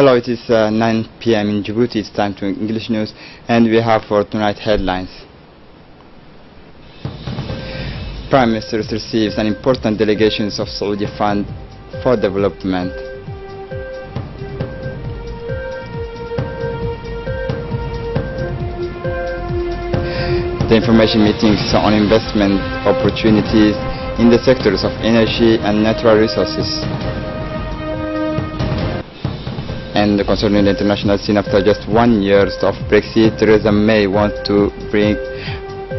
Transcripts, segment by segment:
Hello, it is 9 p.m. in Djibouti. It's time to English news, and we have for tonight headlines. Prime Minister receives an important delegation of Saudi Fund for Development. The information meetings on investment opportunities in the sectors of energy and natural resources. And concerning the international scene, after just 1 year of Brexit, Theresa May wants to bring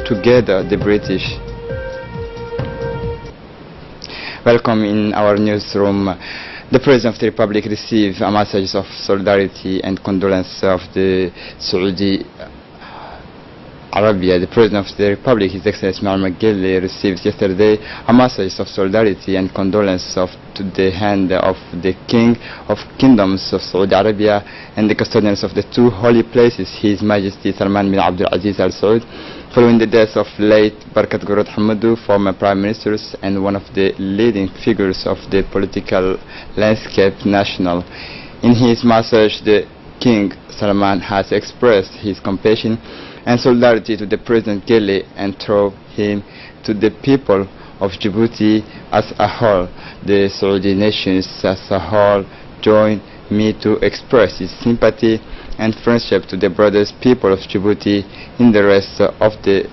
together the British. Welcome in our newsroom. The President of the Republic received a message of solidarity and condolence of the Saudi Arabia. The President of the Republic, His Excellency Anglais, received yesterday a message of solidarity and condolence to the hand of the King of Kingdoms of Saudi Arabia and the custodians of the two holy places, His Majesty Salman bin Abdul Aziz Al Saud, following the death of late Barkat Gurud Hamadou, former Prime Minister and one of the leading figures of the political landscape national. In his message, the King Salman has expressed his compassion and solidarity to the President Gele and through him to the people of Djibouti as a whole. The Saudi nations as a whole join me to express his sympathy and friendship to the brothers people of Djibouti in the rest of the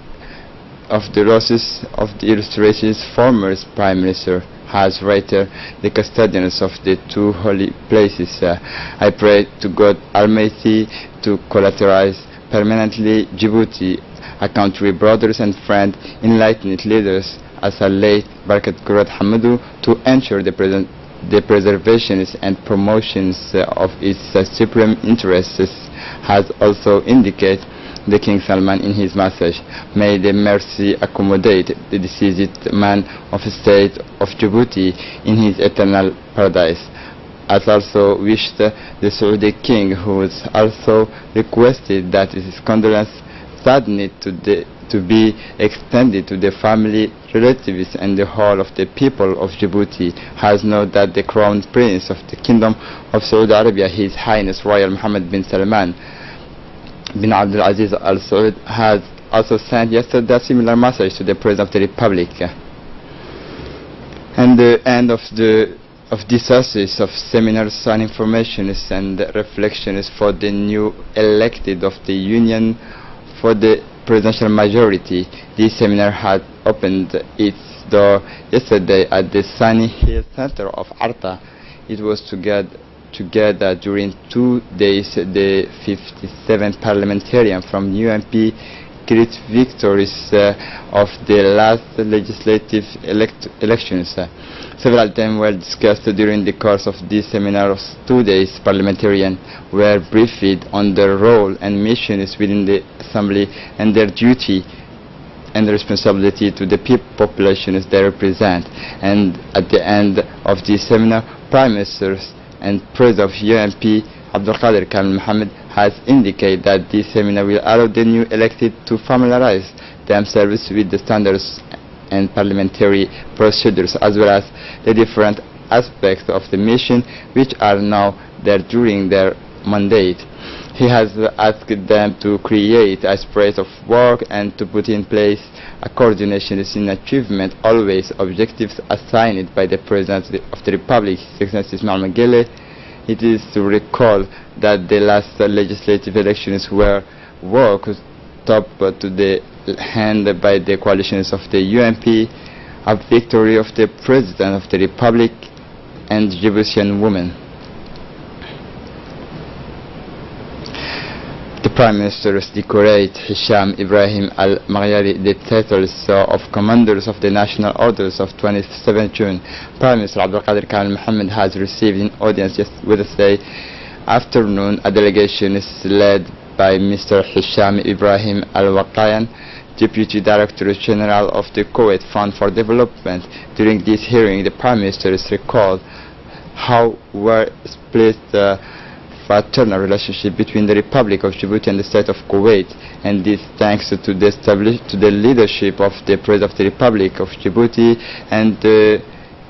losses of the illustrious former Prime Minister has rated the custodians of the two holy places. I pray to God Almighty to collateralize permanently Djibouti, a country brothers and friends, enlightened leaders as a late Barkat Gurud Hamadou, to ensure the preservation and promotions of its supreme interests, has also indicated the King Salman in his message. May the mercy accommodate the deceased man of state of Djibouti in his eternal paradise. As also wished the Saudi King, who has also requested that his condolence saddened to be extended to the family, relatives and the whole of the people of Djibouti, has noted that the Crown Prince of the Kingdom of Saudi Arabia, His Highness Royal Mohammed bin Salman bin Abdul Aziz Al Saud, has also sent yesterday a similar message to the President of the Republic. And the end of this series of seminars and informations and reflections for the new elected of the Union for the presidential majority. This seminar had opened its door yesterday at the Sunny Hill Center of Arta. It was together during 2 days the 57 parliamentarians from UMP great victories of the last legislative elections. Several of them were discussed during the course of this seminar of 2 days. Parliamentarians were briefed on their role and missions within the Assembly and their duty and responsibility to the populations they represent. And at the end of this seminar, Prime Ministers and President of UMP Abdul Qadir Kamil Mohammed has indicated that this seminar will allow the new elected to familiarize themselves with the standards and parliamentary procedures, as well as the different aspects of the mission which are now there during their mandate. He has asked them to create a spirit of work and to put in place a coordination in achievement always objectives assigned by the President of the Republic, His Excellency Anglais. It is to recall that the last legislative elections were worked top to the hand by the coalitions of the UMP, a victory of the President of the Republic and Djiboutian women. The Prime Ministers decorate Hisham Ibrahim Al-Maghairi, the titles of Commanders of the National Orders of 27 June. Prime Minister Abdul Qadir Kamil Mohammed has received in audience Wednesday afternoon a delegation led by Mr. Hisham Ibrahim Al-Waqayan, Deputy Director General of the Kuwait Fund for Development. During this hearing, the Prime Minister recalled how were split fraternal relationship between the Republic of Djibouti and the State of Kuwait, and this thanks to the leadership of the President of the Republic of Djibouti and the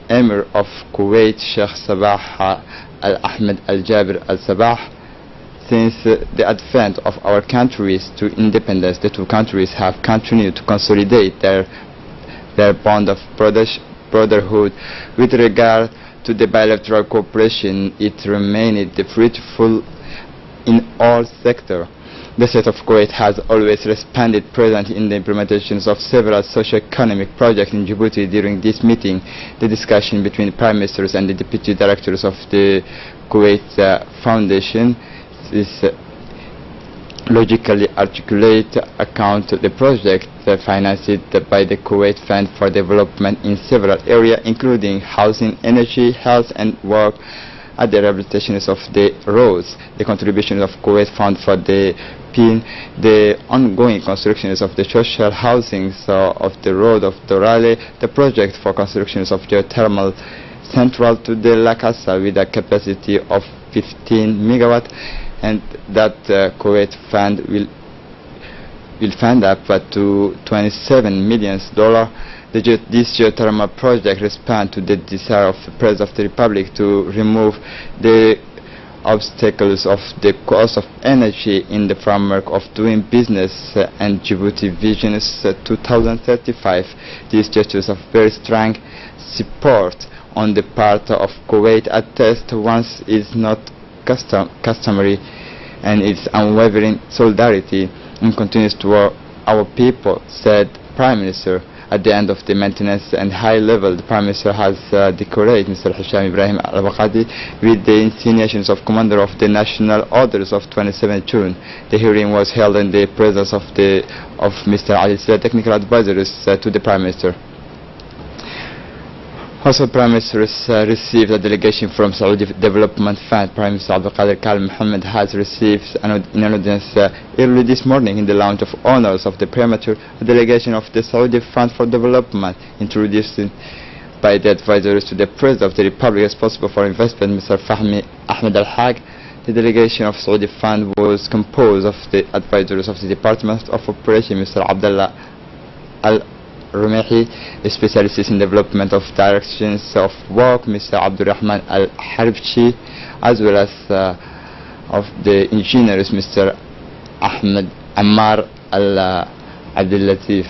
Emir of Kuwait, Sheikh Sabah Al-Ahmed Al-Jabir Al-Sabah. Since the advent of our countries to independence, the two countries have continued to consolidate their bond of brotherhood. With regard to the bilateral cooperation, it remained fruitful in all sectors. The state of Kuwait has always responded present in the implementations of several socio-economic projects in Djibouti. During this meeting, the discussion between prime ministers and the deputy directors of the Kuwait Foundation is logically articulate account the project financed by the Kuwait Fund for Development in several areas, including housing, energy, health and work, at the rehabilitations of the roads, the contributions of Kuwait Fund for the PIN, the ongoing constructions of the social housing of the road of Dorale, the project for constructions of geothermal central to the La Casa with a capacity of 15 megawatt, and that Kuwait Fund will fund up to $27 million. This geothermal project responds to the desire of the President of the Republic to remove the obstacles of the cost of energy in the framework of doing business and Djibouti Visions 2035. These gestures of very strong support on the part of Kuwait attest once is not customary, and its unwavering solidarity and continues to our people, said Prime Minister. At the end of the maintenance and high level, the Prime Minister has decorated Mr. Hisham Ibrahim Al-Baqadi with the insigniations of Commander of the National Orders of 27 June. The hearing was held in the presence of Mr. Ali Sila, technical advisors to the Prime Minister. Also, Prime Minister received a delegation from Saudi Development Fund. Prime Minister Abdul Qadir Kal Mohammed has received in an audience early this morning in the Lounge of Honors of the Premature a delegation of the Saudi Fund for Development, introduced by the advisors to the President of the Republic responsible for investment, Mr. Fahmi Ahmed Al-Haq. The delegation of Saudi Fund was composed of the advisors of the Department of Operation, Mr. Abdullah Rumehi, specialists in development of directions of work, Mr. Abdurrahman Al-Harbchi, as well as of the engineers, Mr. Ahmed Ammar Al-Abdulatif.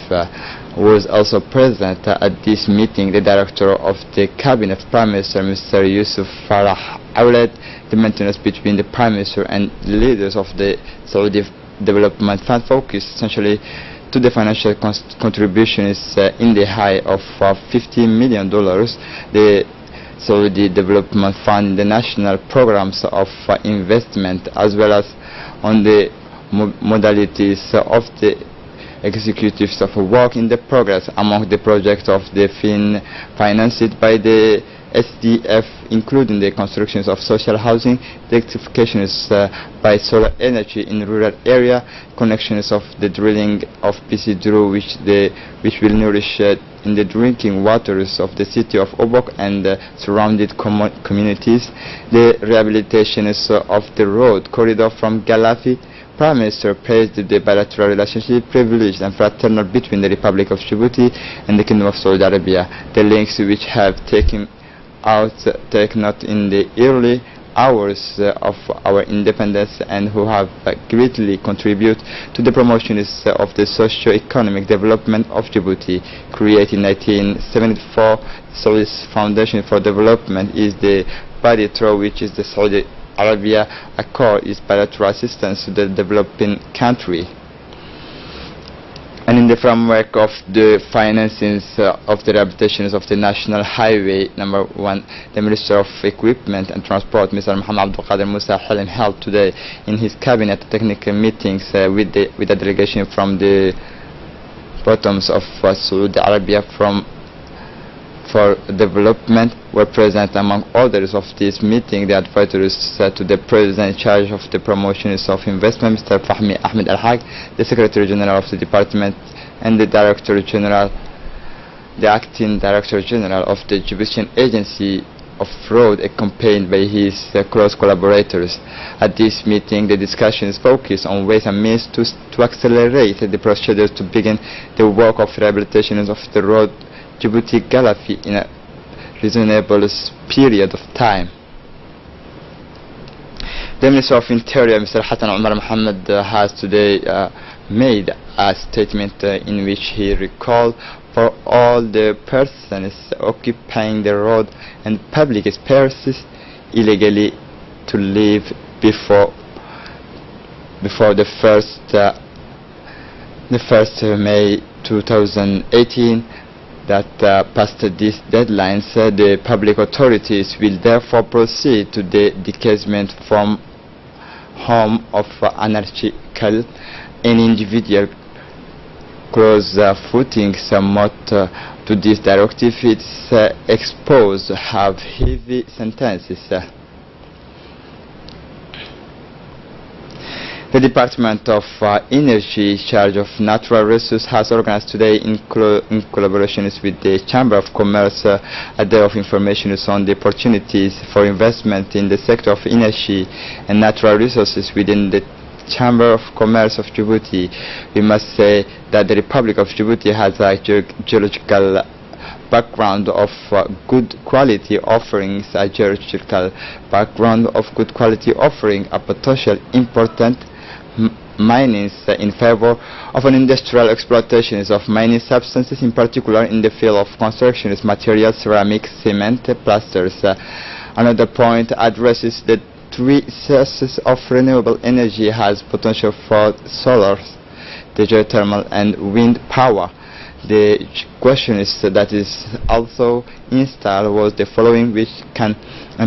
Was also present at this meeting the Director of the Cabinet Prime Minister, Mr. Yusuf Farah Awlad. The maintenance between the Prime Minister and the leaders of the Saudi Development Fund focused essentially to the financial contributions in the high of $50 million. The Saudi Development Fund, the national programs of investment, as well as on the modalities of the executives of work in the progress among the projects of the FIN financed by the SDF, including the constructions of social housing, the electrifications by solar energy in rural area, connections of the drilling of PC Drew, which will nourish in the drinking waters of the city of Obok and surrounded communities, the rehabilitations of the road corridor from Galafi. Prime Minister praised the bilateral relationship privileged and fraternal between the Republic of Djibouti and the Kingdom of Saudi Arabia, the links which have taken note in the early hours of our independence and who have greatly contributed to the promotion of the socio-economic development of Djibouti. Created in 1974, Saudi's Foundation for Development is the body through which is the Saudi Arabia Accord is bilateral assistance to the developing country. And in the framework of the financings of the rehabilitations of the National Highway number 1, the Minister of Equipment and Transport, Mr. Muhammad Abdul Qadir Musa Halim, held today in his cabinet technical meetings with a delegation from the bottoms of Saudi Arabia for development were present. Among others of this meeting, the advisors to the President in charge of the promotions of investment, Mr. Fahmi Ahmed Al-Haq, the Secretary General of the Department, and the Acting Director General of the Djiboutian Agency of Road, accompanied by his close collaborators. At this meeting, the discussions focused on ways and means to accelerate the procedures to begin the work of rehabilitation of the road Djibouti-Galafi in a reasonable period of time. The Minister of Interior, Mr. Hassan Omar Mohammed, has today made a statement in which he recalled for all the persons occupying the road and public spaces illegally to leave before the 1st May 2018 that past these deadlines. The public authorities will therefore proceed to the decasement from home of anarchical and individual cross-footing somewhat to this directive. It's exposed have heavy sentences. The Department of Energy, charge of natural resources, has organized today in collaboration with the Chamber of Commerce a day of information on the opportunities for investment in the sector of energy and natural resources within the Chamber of Commerce of Djibouti. We must say that the Republic of Djibouti has a geological background of good quality offerings, a geological background of good quality offering a potential important minings in favor of an industrial exploitation of mining substances, in particular in the field of construction materials, ceramics, cement, plasters. Another point addresses the three sources of renewable energy has potential for solar, the geothermal and wind power. The question is that is also installed was the following: which can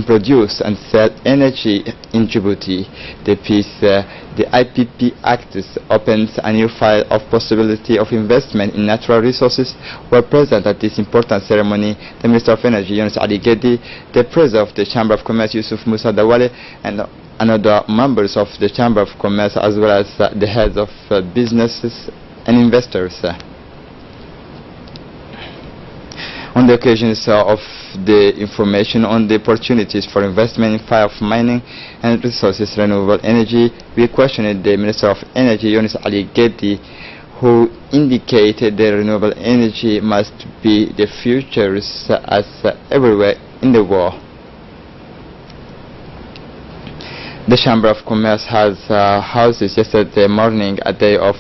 produce and sell energy in Djibouti. The IPP Act opens a new file of possibility of investment in natural resources. Were present at this important ceremony the Minister of Energy, Yunus Ali Gedi, the President of the Chamber of Commerce, Yusuf Musa Dawale, and another members of the Chamber of Commerce, as well as the heads of businesses and investors. On the occasions of the information on the opportunities for investment in field of mining and resources renewable energy, we questioned the Minister of Energy, Yunus Ali Gedi, who indicated that renewable energy must be the future as everywhere in the world. The Chamber of Commerce has houses yesterday morning a day of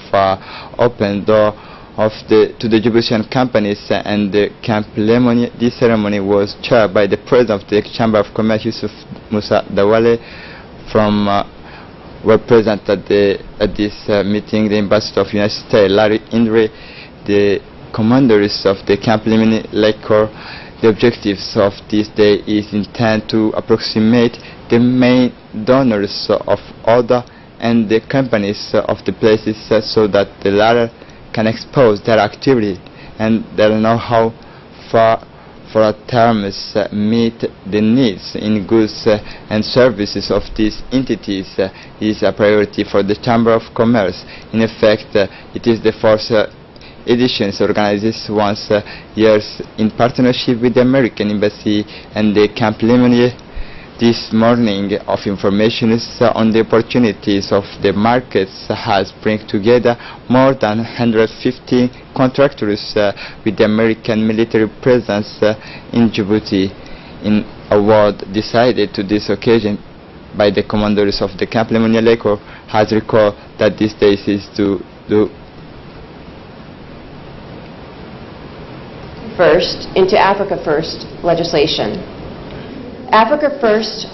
open door to the Djiboutian companies, and the Camp Lemoni. This ceremony was chaired by the President of the Chamber of Commerce, Yusuf Musa Dawale. From were present at this meeting the Ambassador of United States, Larry Indre, the commanders of the Camp Lemoni Liquor. The objectives of this day is intended to approximate the main donors of order and the companies of the places, so that the latter can expose their activity and their know-how for terms meet the needs in goods and services of these entities is a priority for the Chamber of Commerce. In effect, it is the fourth edition organized once years in partnership with the American Embassy and the Camp Lemoni. This morning of information on the opportunities of the markets has bring together more than 150 contractors with the American military presence in Djibouti. In a word decided to this occasion by the commanders of the Camp Lemoni Liquor has recalled that this day is to do First into Africa First legislation. Africa First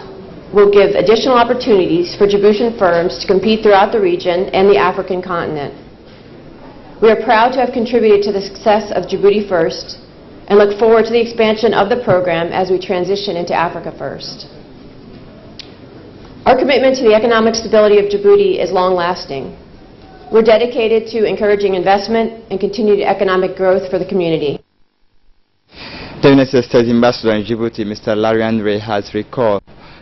will give additional opportunities for Djiboutian firms to compete throughout the region and the African continent. We are proud to have contributed to the success of Djibouti First and look forward to the expansion of the program as we transition into Africa First. Our commitment to the economic stability of Djibouti is long-lasting. We're dedicated to encouraging investment and continued economic growth for the community. The United States Ambassador in Djibouti, Mr. Larry Andre, has recalled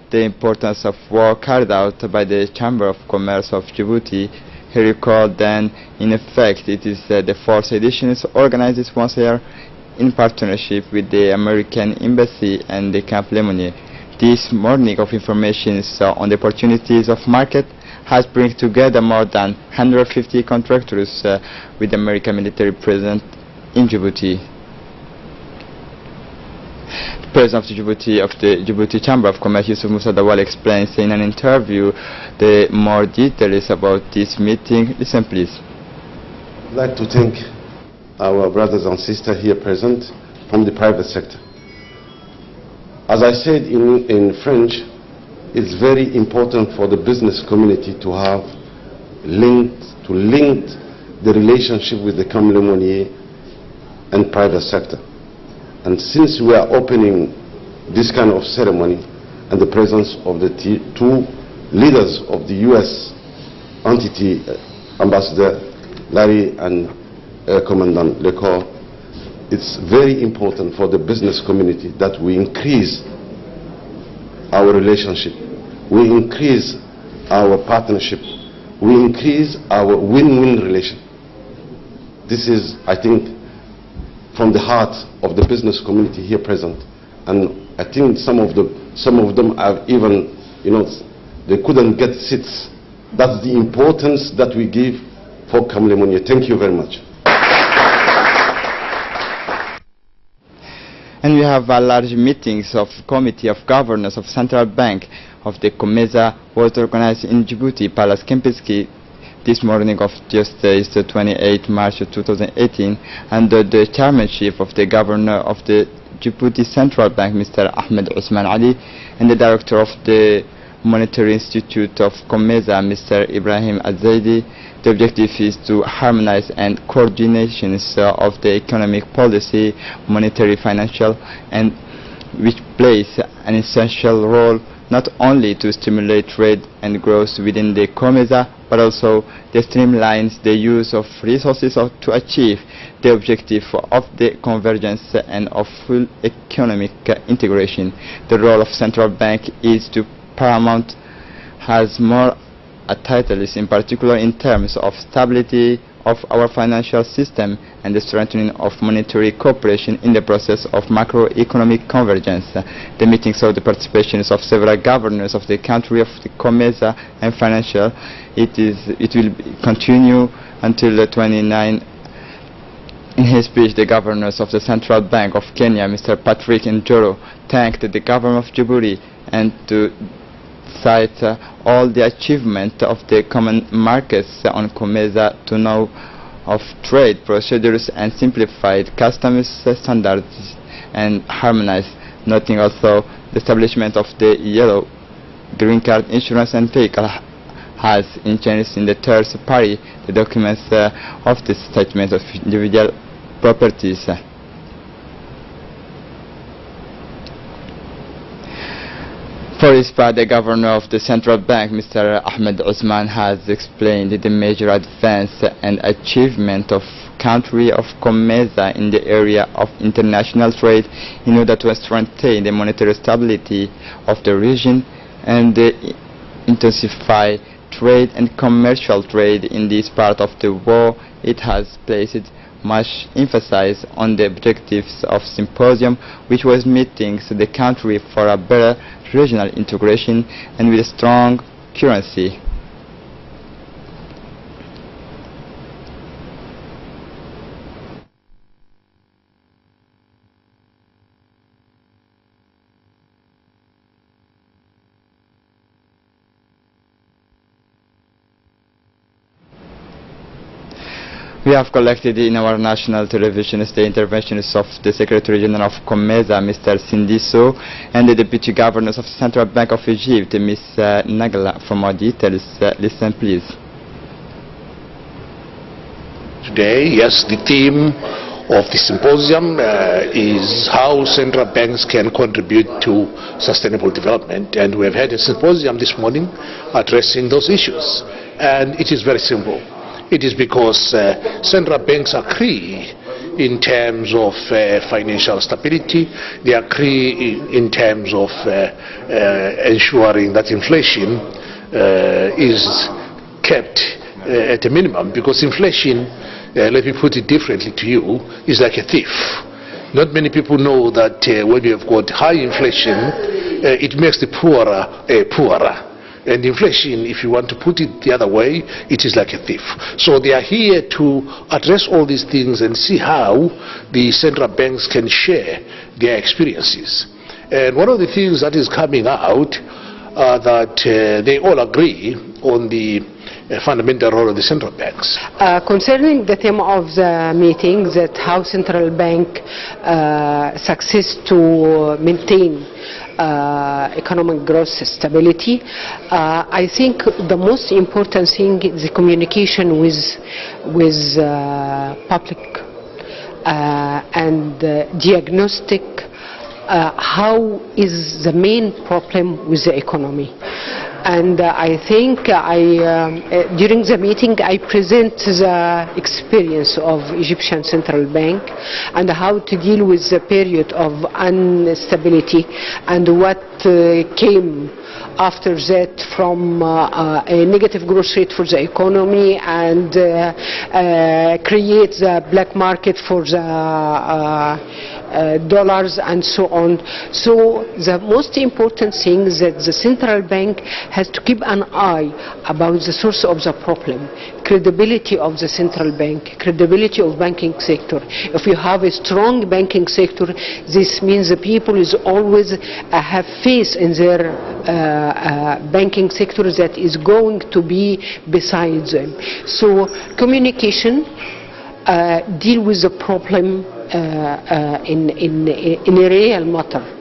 the importance of work carried out by the Chamber of Commerce of Djibouti. He recalled that, in effect, it is the fourth edition organized once a year in partnership with the American Embassy and the Camp Lemoni. This morning of information on the opportunities of market has brought together more than 150 contractors with the American military present in Djibouti. The president of the Djibouti Chamber of Commerce, Yusuf Musa Dawal, explains in an interview the more details about this meeting. Listen, please. I'd like to thank our brothers and sisters here present from the private sector. As I said in French, it's very important for the business community to have link the relationship with the Camp Lemonnier and private sector. And since we are opening this kind of ceremony and the presence of the two leaders of the U.S. entity, Ambassador Larry and Commandant Lecour, it's very important for the business community that we increase our relationship, we increase our partnership, we increase our win-win relation. This is, I think, from the heart of the business community here present, and I think some of them have even, they couldn't get seats. That's the importance that we give for Camp Lemonnier. Thank you very much. And we have a large meetings of Committee of Governors of Central Bank of the COMESA was organized in Djibouti, Palace Kempinski, this morning of Tuesday, 28 March 2018, under the chairmanship of the Governor of the Djibouti Central Bank, Mr. Ahmed Usman Ali, and the Director of the Monetary Institute of COMESA, Mr. Ibrahim Azaidi. The objective is to harmonize and coordinations of the economic policy, monetary, financial, and which plays an essential role not only to stimulate trade and growth within the COMESA, but also to streamline the use of resources to achieve the objective of the convergence and of full economic integration. The role of central bank is to paramount, has more titles, in particular in terms of stability of our financial system and the strengthening of monetary cooperation in the process of macroeconomic convergence. The meeting saw the participation of several governors of the country of the COMESA and financial. It will continue until the 29. In his speech, the governors of the Central Bank of Kenya, Mr. Patrick Njoro, thanked the government of Djibouti and to cite all the achievement of the common markets on COMESA to know of trade procedures and simplified customs standards and harmonized, noting also the establishment of the yellow, green card insurance and vehicle has in changes in the third party, the documents of the statement of individual properties. For his part, the governor of the central bank, Mr. Ahmed Usman, has explained the major advance and achievement of country of COMESA in the area of international trade in order to strengthen the monetary stability of the region and intensify trade and commercial trade in this part of the world. It has placed much emphasis on the objectives of symposium, which was meeting the country for a better regional integration and with a strong currency. We have collected in our national television the interventions of the Secretary General of COMESA, Mr. Sindiso, and the Deputy Governors of the Central Bank of Egypt, Ms. Nagla. For more details, listen please. Today, yes, the theme of the symposium is how central banks can contribute to sustainable development, and we have had a symposium this morning addressing those issues, and it is very simple. It is because central banks agree in terms of financial stability. They agree in terms of ensuring that inflation is kept at a minimum, because inflation, let me put it differently to you, is like a thief. Not many people know that when you have got high inflation, it makes the poorer poorer. And inflation, if you want to put it the other way, it is like a thief. So they are here to address all these things and see how the central banks can share their experiences. And one of the things that is coming out that they all agree on the fundamental role of the central banks. Concerning the theme of the meeting, that how central bank success to maintain economic growth stability, I think the most important thing is the communication with public and diagnostic how is the main problem with the economy. And I think during the meeting I present the experience of Egyptian Central Bank and how to deal with the period of instability and what came after that from a negative growth rate for the economy and create the black market for the dollars and so on. So the most important thing is that the central bank has to keep an eye about the source of the problem, credibility of the central bank, credibility of banking sector. If you have a strong banking sector, this means the people is always have faith in their banking sector that is going to be beside them. So communication, deal with the problem in a real matter.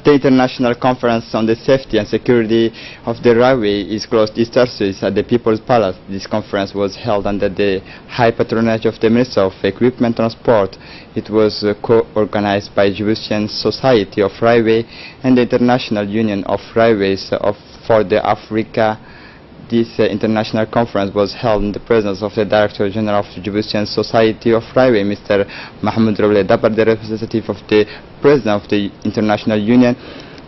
The International Conference on the Safety and Security of the Railway is closed this Thursday at the People's Palace. This conference was held under the high patronage of the Minister of Equipment and Transport. It was co-organized by Egyptian Society of Railway and the International Union of Railways for the Africa. This international conference was held in the presence of the Director General of the Egyptian Society of Railway, Mr. Mahmoud Roble Dabar, the representative of the President of the International Union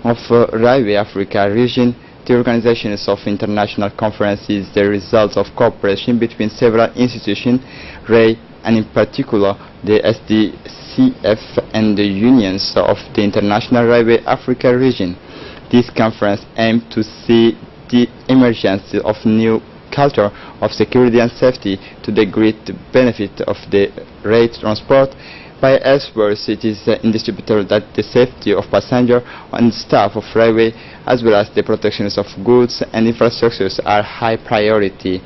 of Railway Africa region. The organization of international conferences is the result of cooperation between several institutions, RAI, and in particular the SDCF and the unions of the International Railway Africa region. This conference aimed to see the emergence of new culture of security and safety to the great benefit of the rail transport. By elsewise, it is indisputable that the safety of passengers and staff of railway, as well as the protection of goods and infrastructures, are high priority.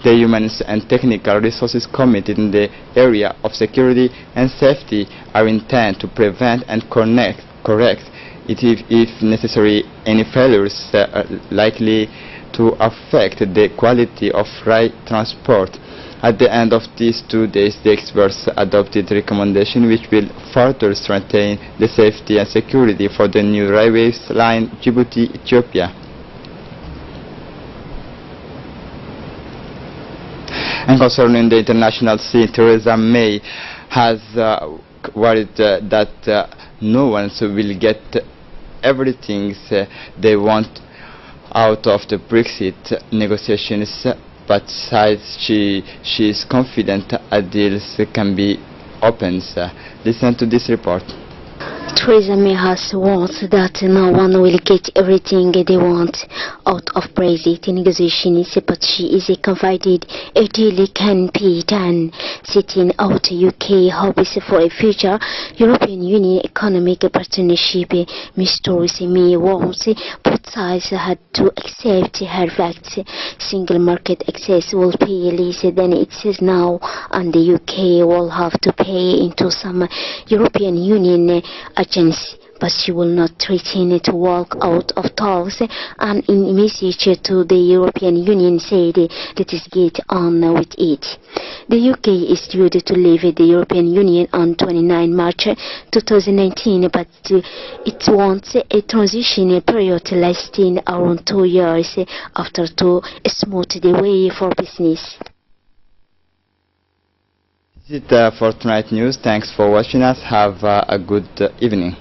The human and technical resources committed in the area of security and safety are intended to prevent and correct if necessary any failures likely to affect the quality of rail transport. At the end of these 2 days, the experts adopted recommendations which will further strengthen the safety and security for the new railways line Djibouti-Ethiopia. And concerning the international scene, Theresa May has worried that no one will get everything they want out of the Brexit negotiations, but besides she is confident a deal can be opened. Listen to this report. Theresa May has warned that no one will get everything they want out of Brexit negotiations, but she is confided a deal can be done, setting out UK hopes for a future European Union economic partnership. Ms. Theresa May warns both sides had to accept her facts. Single market access will pay less than it is now, and the UK will have to pay into some European Union agency, but she will not threaten to walk out of talks, and in a message to the European Union said, let us get on with it. The UK is due to leave the European Union on 29 March 2019, but it wants a transition period lasting around 2 years after to smooth the way for business. This is it for tonight news. Thanks for watching us. Have a good evening.